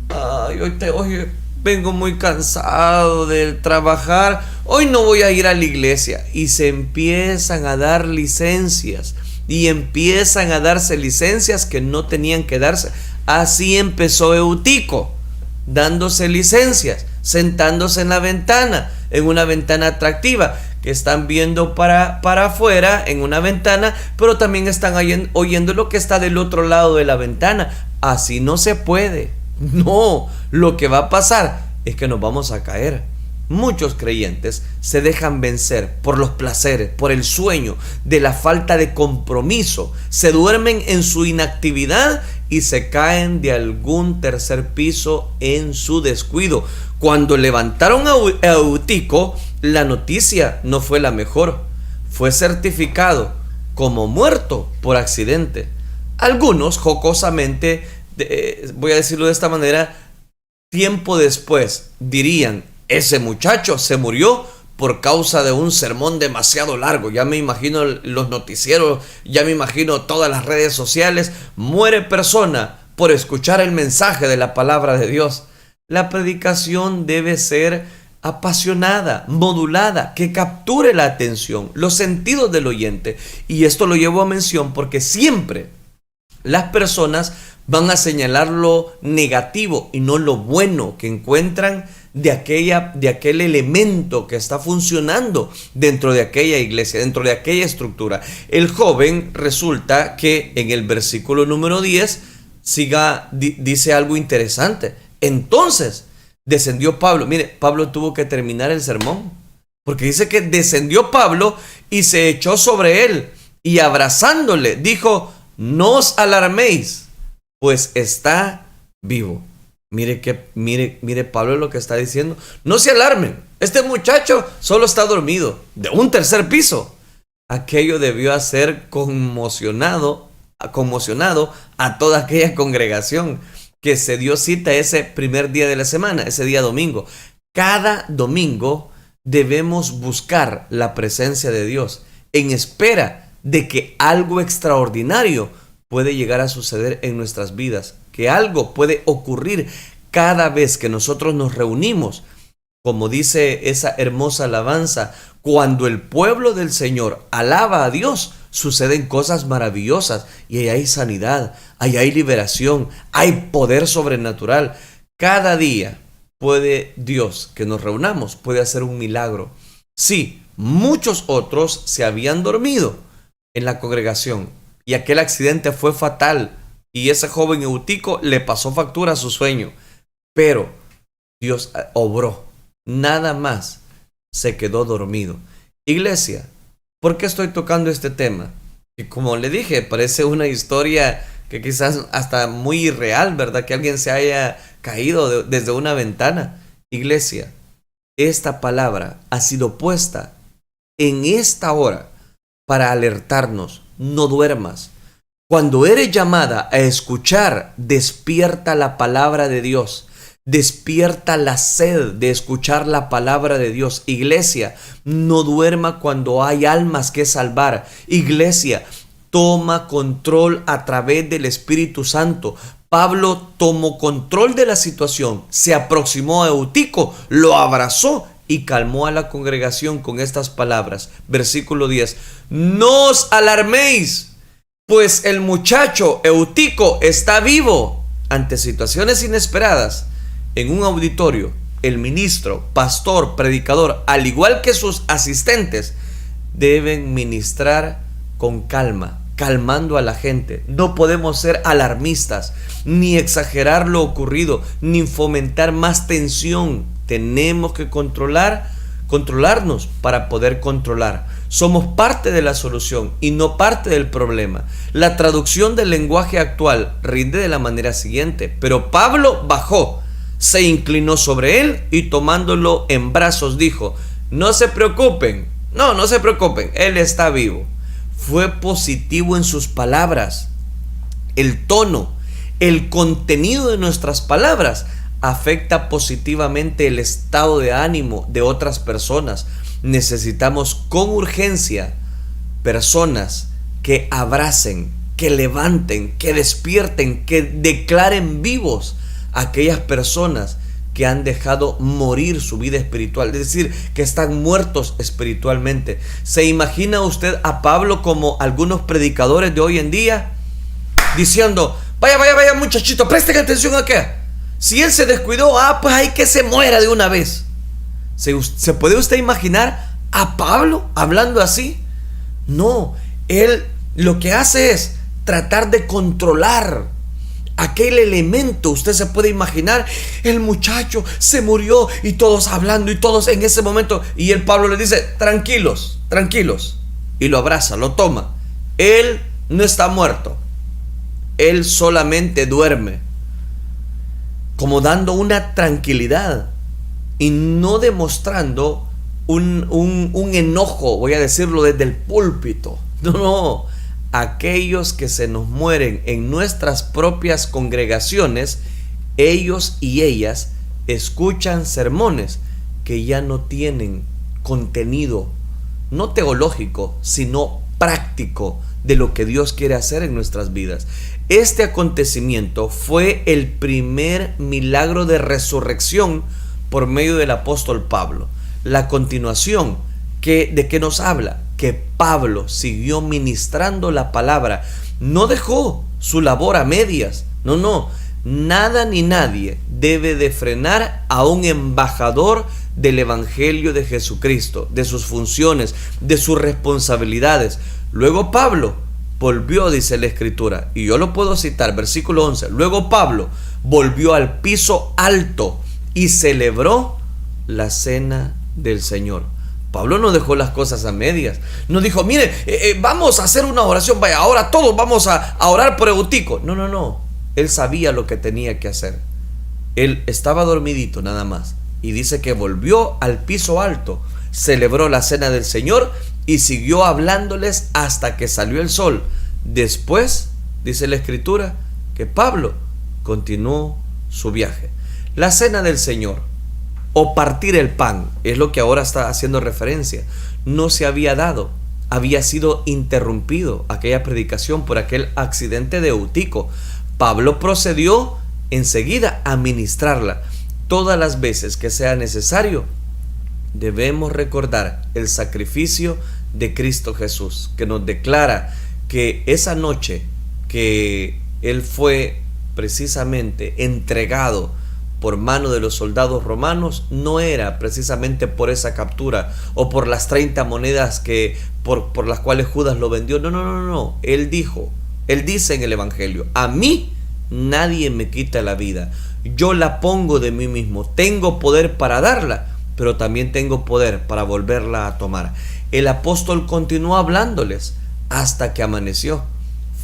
ay, hoy vengo muy cansado de trabajar, hoy no voy a ir a la iglesia, y se empiezan a dar licencias, y empiezan a darse licencias que no tenían que darse. Así empezó Eutico, dándose licencias, sentándose en la ventana, en una ventana atractiva, que están viendo para afuera en una ventana, pero también están oyendo lo que está del otro lado de la ventana. Así no se puede. No, lo que va a pasar es que nos vamos a caer. Muchos creyentes se dejan vencer por los placeres, por el sueño, de la falta de compromiso. Se duermen en su inactividad y se caen de algún tercer piso en su descuido. Cuando levantaron a Eutico, la noticia no fue la mejor. Fue certificado como muerto por accidente. Algunos, jocosamente, voy a decirlo de esta manera, tiempo después dirían, ese muchacho se murió por causa de un sermón demasiado largo. Ya me imagino los noticieros, ya me imagino todas las redes sociales. Muere persona por escuchar el mensaje de la palabra de Dios. La predicación debe ser apasionada, modulada, que capture la atención, los sentidos del oyente. Y esto lo llevo a mención porque siempre las personas van a señalar lo negativo y no lo bueno que encuentran de aquel elemento que está funcionando dentro de aquella iglesia, dentro de aquella estructura. El joven resulta que en el versículo número 10 dice algo interesante. Entonces descendió Pablo. Mire, Pablo tuvo que terminar el sermón, porque dice que descendió Pablo y se echó sobre él y abrazándole dijo: no os alarméis, pues está vivo. Mire Pablo lo que está diciendo. No se alarmen, este muchacho solo está dormido, de un tercer piso. Aquello debió hacer conmocionado a toda aquella congregación que se dio cita ese primer día de la semana, ese día domingo. Cada domingo debemos buscar la presencia de Dios en espera de que algo extraordinario puede llegar a suceder en nuestras vidas, que algo puede ocurrir cada vez que nosotros nos reunimos. Como dice esa hermosa alabanza, cuando el pueblo del Señor alaba a Dios, suceden cosas maravillosas y ahí hay sanidad, ahí hay liberación, hay poder sobrenatural. Cada día puede Dios que nos reunamos, puede hacer un milagro. Sí, muchos otros se habían dormido en la congregación y aquel accidente fue fatal y ese joven Eutico le pasó factura a su sueño, pero Dios obró, nada más se quedó dormido. Iglesia, ¿por qué estoy tocando este tema? Que como le dije, parece una historia que quizás hasta muy irreal, ¿verdad? Que alguien se haya caído desde una ventana. Iglesia, esta palabra ha sido puesta en esta hora para alertarnos: no duermas. Cuando eres llamada a escuchar, despierta la palabra de Dios. Despierta la sed de escuchar la palabra de Dios. Iglesia, no duerma cuando hay almas que salvar. Iglesia, toma control a través del Espíritu Santo. Pablo tomó control de la situación, se aproximó a Eutico, lo abrazó y calmó a la congregación con estas palabras. Versículo 10. No os alarméis, pues el muchacho Eutico está vivo. Ante situaciones inesperadas, en un auditorio, el ministro, pastor, predicador, al igual que sus asistentes, deben ministrar con calma, calmando a la gente. No podemos ser alarmistas, ni exagerar lo ocurrido, ni fomentar más tensión. Tenemos que controlarnos para poder controlar. Somos parte de la solución y no parte del problema. La traducción del lenguaje actual rinde de la manera siguiente: pero Pablo bajó, se inclinó sobre él y tomándolo en brazos dijo: no se preocupen, no se preocupen, él está vivo. Fue positivo en sus palabras. El tono, el contenido de nuestras palabras afecta positivamente el estado de ánimo de otras personas. Necesitamos con urgencia personas que abracen, que levanten, que despierten, que declaren vivos a aquellas personas que han dejado morir su vida espiritual, es decir, que están muertos espiritualmente. ¿Se imagina usted a Pablo como algunos predicadores de hoy en día? Diciendo: vaya muchachito, presten atención acá. Si él se descuidó, pues hay que se muera de una vez. ¿Se puede usted imaginar a Pablo hablando así? No, él lo que hace es tratar de controlar aquel elemento. Usted se puede imaginar, el muchacho se murió y todos hablando y todos en ese momento, y el Pablo le dice: tranquilos, y lo abraza, lo toma. Él no está muerto, él solamente duerme, como dando una tranquilidad y no demostrando un enojo, voy a decirlo desde el púlpito. No, aquellos que se nos mueren en nuestras propias congregaciones, ellos y ellas escuchan sermones que ya no tienen contenido, no teológico, sino práctico de lo que Dios quiere hacer en nuestras vidas. Este acontecimiento fue el primer milagro de resurrección por medio del apóstol Pablo. La continuación, ¿de qué nos habla? Que Pablo siguió ministrando la palabra, no dejó su labor a medias, no, Nada ni nadie debe de frenar a un embajador del Evangelio de Jesucristo, de sus funciones, de sus responsabilidades. Luego Pablo volvió, dice la Escritura, y yo lo puedo citar, versículo 11. Luego Pablo volvió al piso alto y celebró la cena del Señor. Pablo no dejó las cosas a medias. No dijo, mire, vamos a hacer una oración, vaya, ahora todos vamos a orar por Eutico. No. Él sabía lo que tenía que hacer. Él estaba dormidito nada más. Y dice que volvió al piso alto, celebró la cena del Señor y siguió hablándoles hasta que salió el sol. Después, dice la Escritura, que Pablo continuó su viaje. La cena del Señor, o partir el pan, es lo que ahora está haciendo referencia. No se había dado, había sido interrumpido aquella predicación por aquel accidente de Eutico. Pablo procedió enseguida a ministrarla. Todas las veces que sea necesario, debemos recordar el sacrificio de Cristo Jesús, que nos declara que esa noche que Él fue precisamente entregado por mano de los soldados romanos, no era precisamente por esa captura o por las 30 monedas que por las cuales Judas lo vendió. No. Él dice en el Evangelio, a mí nadie me quita la vida, yo la pongo de mí mismo, tengo poder para darla, pero también tengo poder para volverla a tomar. El apóstol continuó hablándoles hasta que amaneció.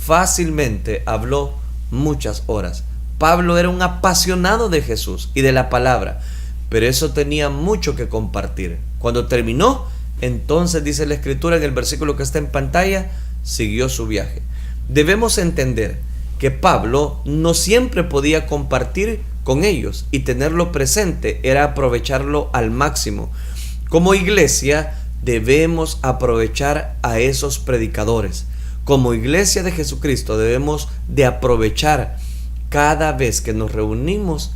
Fácilmente habló muchas horas. Pablo era un apasionado de Jesús y de la palabra, pero eso tenía mucho que compartir. Cuando terminó, entonces dice la Escritura en el versículo que está en pantalla, siguió su viaje. Debemos entender que Pablo no siempre podía compartir con ellos, y tenerlo presente era aprovecharlo al máximo. Como iglesia debemos aprovechar a esos predicadores. Como iglesia de Jesucristo debemos de aprovechar cada vez que nos reunimos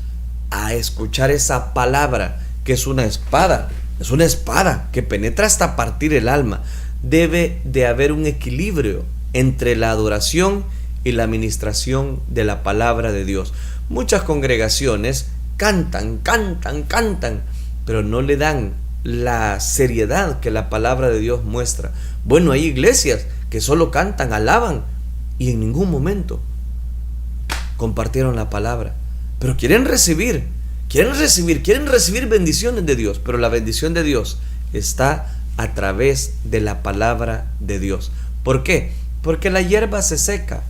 a escuchar esa palabra que es una espada que penetra hasta partir el alma. Debe de haber un equilibrio entre la adoración y la administración de la palabra de Dios. Muchas congregaciones cantan, pero no le dan la seriedad que la palabra de Dios muestra. Bueno, hay iglesias que solo cantan, alaban y en ningún momento compartieron la palabra, pero quieren recibir bendiciones de Dios, pero la bendición de Dios está a través de la palabra de Dios. ¿Por qué? Porque la hierba se seca,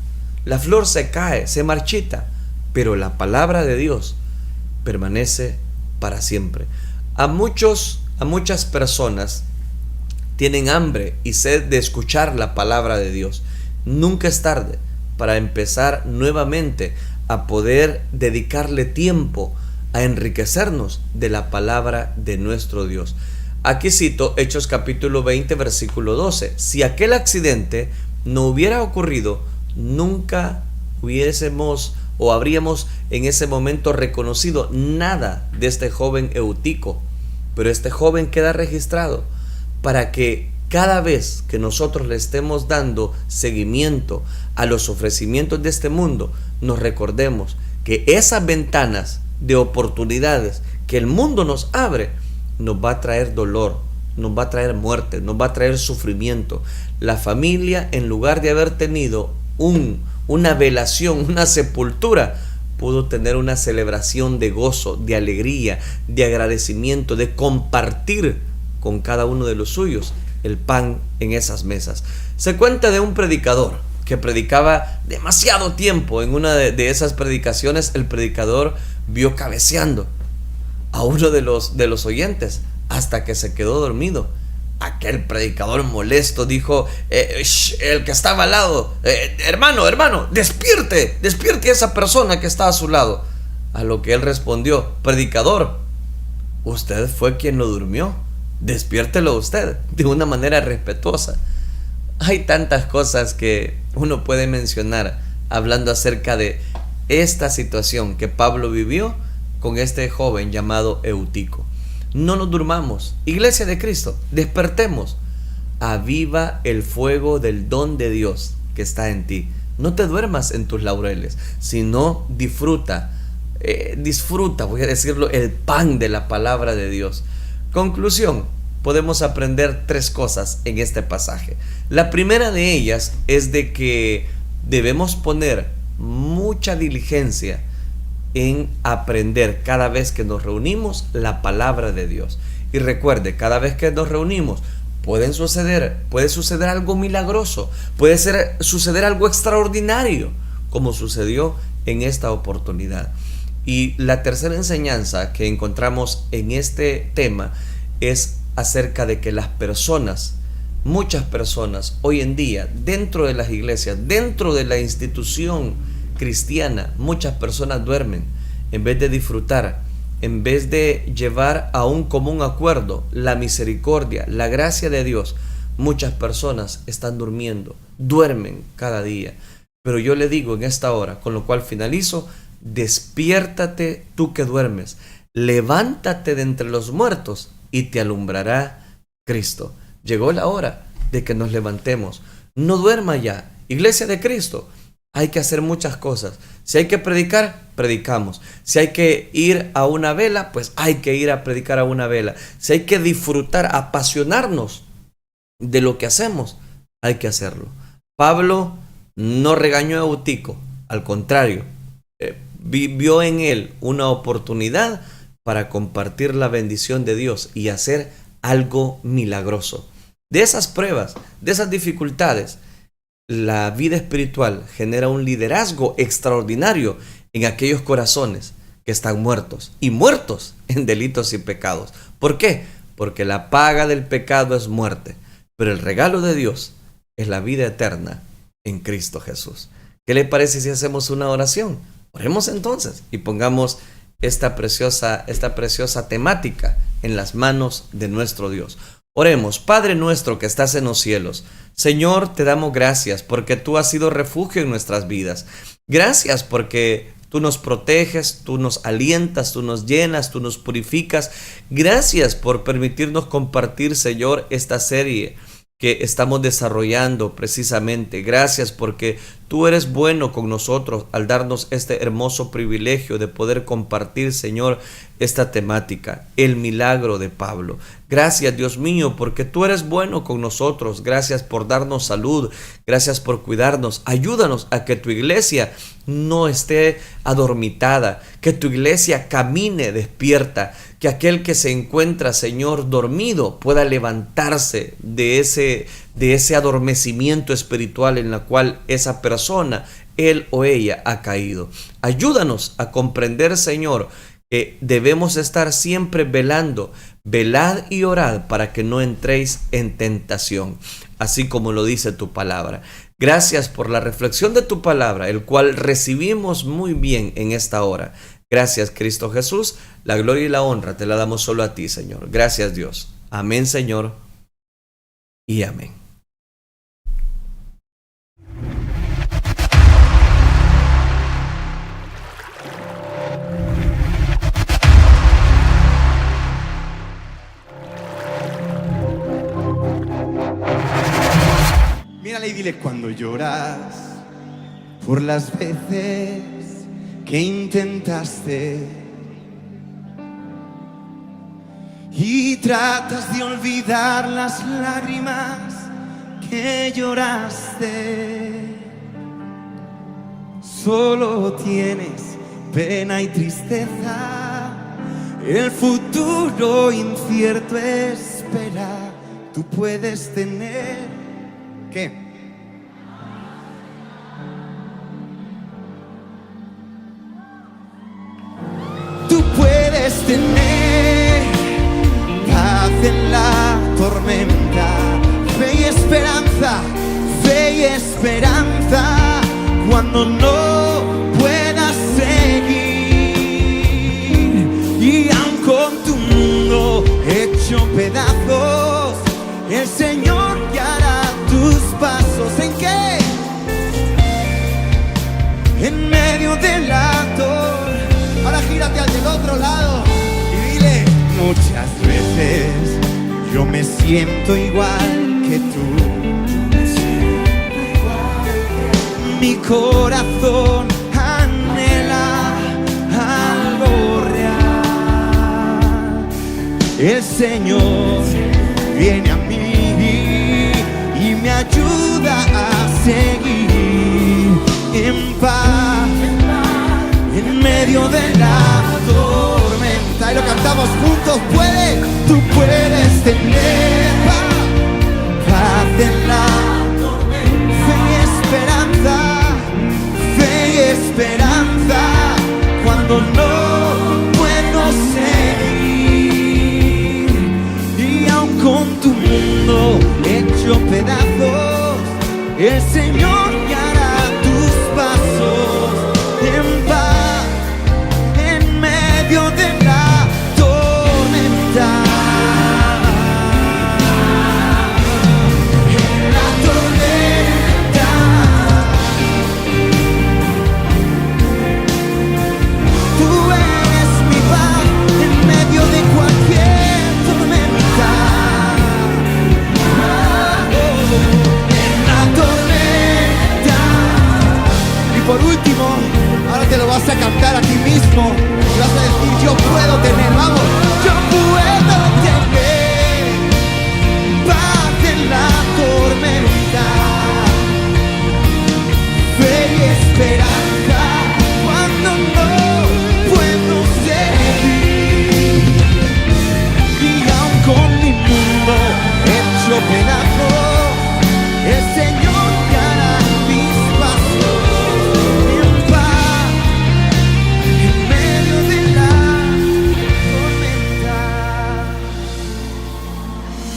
la flor se cae, se marchita, pero la palabra de Dios permanece para siempre. A muchas personas tienen hambre y sed de escuchar la palabra de Dios. Nunca es tarde para empezar nuevamente a poder dedicarle tiempo a enriquecernos de la palabra de nuestro Dios. Aquí cito Hechos capítulo 20 versículo 12. Si aquel accidente no hubiera ocurrido, nunca hubiésemos o habríamos en ese momento reconocido nada de este joven Eutico. Pero este joven queda registrado para que cada vez que nosotros le estemos dando seguimiento a los ofrecimientos de este mundo, nos recordemos que esas ventanas de oportunidades que el mundo nos abre, nos va a traer dolor, nos va a traer muerte, nos va a traer sufrimiento. La familia, en lugar de haber tenido una velación, una sepultura, pudo tener una celebración de gozo, de alegría, de agradecimiento, de compartir con cada uno de los suyos el pan en esas mesas. Se cuenta de un predicador que predicaba demasiado tiempo. En una de esas predicaciones, el predicador vio cabeceando a uno de los oyentes hasta que se quedó dormido. Aquel predicador molesto dijo, el que estaba al lado, hermano, despierte a esa persona que está a su lado. A lo que él respondió, predicador, usted fue quien lo durmió, despiértelo usted, de una manera respetuosa. Hay tantas cosas que uno puede mencionar hablando acerca de esta situación que Pablo vivió con este joven llamado Eutico. No nos durmamos, iglesia de Cristo, despertemos, aviva el fuego del don de Dios que está en ti. No te duermas en tus laureles, sino disfruta, voy a decirlo, el pan de la palabra de Dios. Conclusión, podemos aprender 3 cosas en este pasaje. La primera de ellas es de que debemos poner mucha diligencia en aprender cada vez que nos reunimos la palabra de Dios. Y recuerde, cada vez que nos reunimos puede suceder algo milagroso, suceder algo extraordinario, como sucedió en esta oportunidad. Y la tercera enseñanza que encontramos en este tema es acerca de que muchas personas hoy en día, dentro de las iglesias, dentro de la institución cristiana, muchas personas duermen en vez de disfrutar, en vez de llevar a un común acuerdo la misericordia, la gracia de Dios. Muchas personas están durmiendo, duermen cada día. Pero yo le digo en esta hora, con lo cual finalizo: despiértate tú que duermes, levántate de entre los muertos y te alumbrará Cristo. Llegó la hora de que nos levantemos. No duerma ya, Iglesia de Cristo. Hay que hacer muchas cosas. Si hay que predicar, predicamos. Si hay que ir a una vela, pues hay que ir a predicar a una vela. Si hay que disfrutar, apasionarnos de lo que hacemos, hay que hacerlo. Pablo no regañó a Eutico, al contrario, vio en él una oportunidad para compartir la bendición de Dios y hacer algo milagroso. De esas pruebas, de esas dificultades, la vida espiritual genera un liderazgo extraordinario en aquellos corazones que están muertos y muertos en delitos y pecados. ¿Por qué? Porque la paga del pecado es muerte, pero el regalo de Dios es la vida eterna en Cristo Jesús. ¿Qué le parece si hacemos una oración? Oremos entonces y pongamos esta preciosa temática en las manos de nuestro Dios. Oremos. Padre nuestro que estás en los cielos, Señor, te damos gracias porque tú has sido refugio en nuestras vidas. Gracias porque tú nos proteges, tú nos alientas, tú nos llenas, tú nos purificas. Gracias por permitirnos compartir, Señor, esta serie que estamos desarrollando precisamente. Gracias porque tú eres bueno con nosotros al darnos este hermoso privilegio de poder compartir, Señor, esta temática, el milagro de Pablo. Gracias, Dios mío, porque tú eres bueno con nosotros. Gracias por darnos salud. Gracias por cuidarnos. Ayúdanos a que tu iglesia no esté adormitada, que tu iglesia camine despierta, que aquel que se encuentra, Señor, dormido pueda levantarse de ese adormecimiento espiritual en la cual esa persona, él o ella, ha caído. Ayúdanos a comprender, Señor, que debemos estar siempre velando. Velad y orad para que no entréis en tentación, así como lo dice tu palabra. Gracias por la reflexión de tu palabra, el cual recibimos muy bien en esta hora. Gracias, Cristo Jesús. La gloria y la honra te la damos solo a ti, Señor. Gracias, Dios. Amén, Señor. Y amén. Mírale y dile: cuando lloras por las veces que intentaste y tratas de olvidar las lágrimas que lloraste, solo tienes pena y tristeza, el futuro incierto espera. Tú puedes tener ¿qué? Tú puedes tener paz en la tormenta, fe y esperanza cuando no puedas seguir. Y aun con tu mundo hecho pedazos, el Señor guiará tus pasos. ¿En qué? En medio del acto. Ahora gírate al del otro lado y dile: muchas veces yo me siento igual que tú. Mi corazón anhela algo real. El Señor viene a mí y me ayuda a seguir en paz en medio de la tormenta. Y lo cantamos juntos. Tú puedes tener paz en la fe y esperanza, fe y esperanza cuando no puedo seguir. Y aun con tu mundo hecho pedazos, el Señor guiará tus pasos en paz en medio de la tormenta. Por último, ahora te lo vas a cantar a ti mismo y vas a decir: yo puedo tener, vamos, yo puedo tener paz en la tormenta, fe y esperanza cuando no puedo seguir. Y aun con mi mundo hecho pedazos, el Señor guiará mis pasos.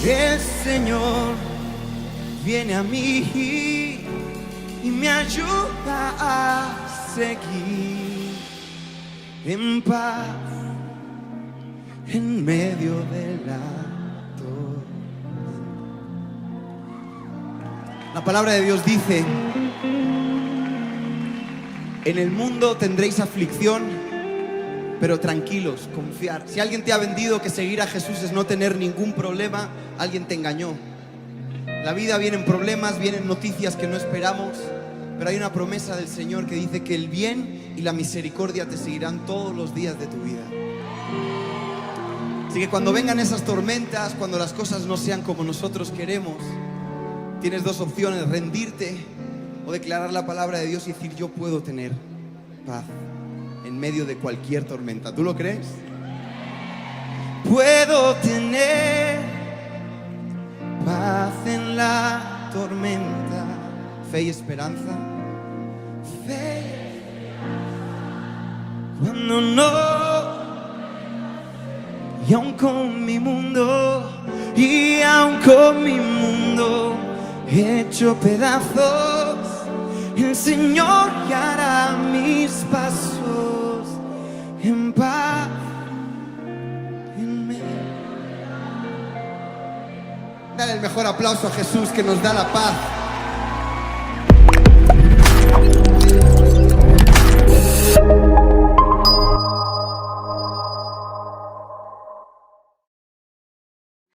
El Señor viene a mí y me ayuda a seguir en paz en medio de la tormenta. La palabra de Dios dice: en el mundo tendréis aflicción, pero tranquilos, confiar. Si alguien te ha vendido que seguir a Jesús es no tener ningún problema, alguien te engañó. La vida vienen problemas, vienen noticias que no esperamos, pero hay una promesa del Señor que dice que el bien y la misericordia te seguirán todos los días de tu vida. Así que cuando vengan esas tormentas, cuando las cosas no sean como nosotros queremos, tienes dos opciones: rendirte o declarar la palabra de Dios y decir: yo puedo tener paz en medio de cualquier tormenta. ¿Tú lo crees? Puedo tener paz en la tormenta, fe y esperanza, fe cuando no. Y aun con mi mundo hecho pedazos, el Señor guiará mis pasos en paz en medio. Dale el mejor aplauso a Jesús, que nos da la paz.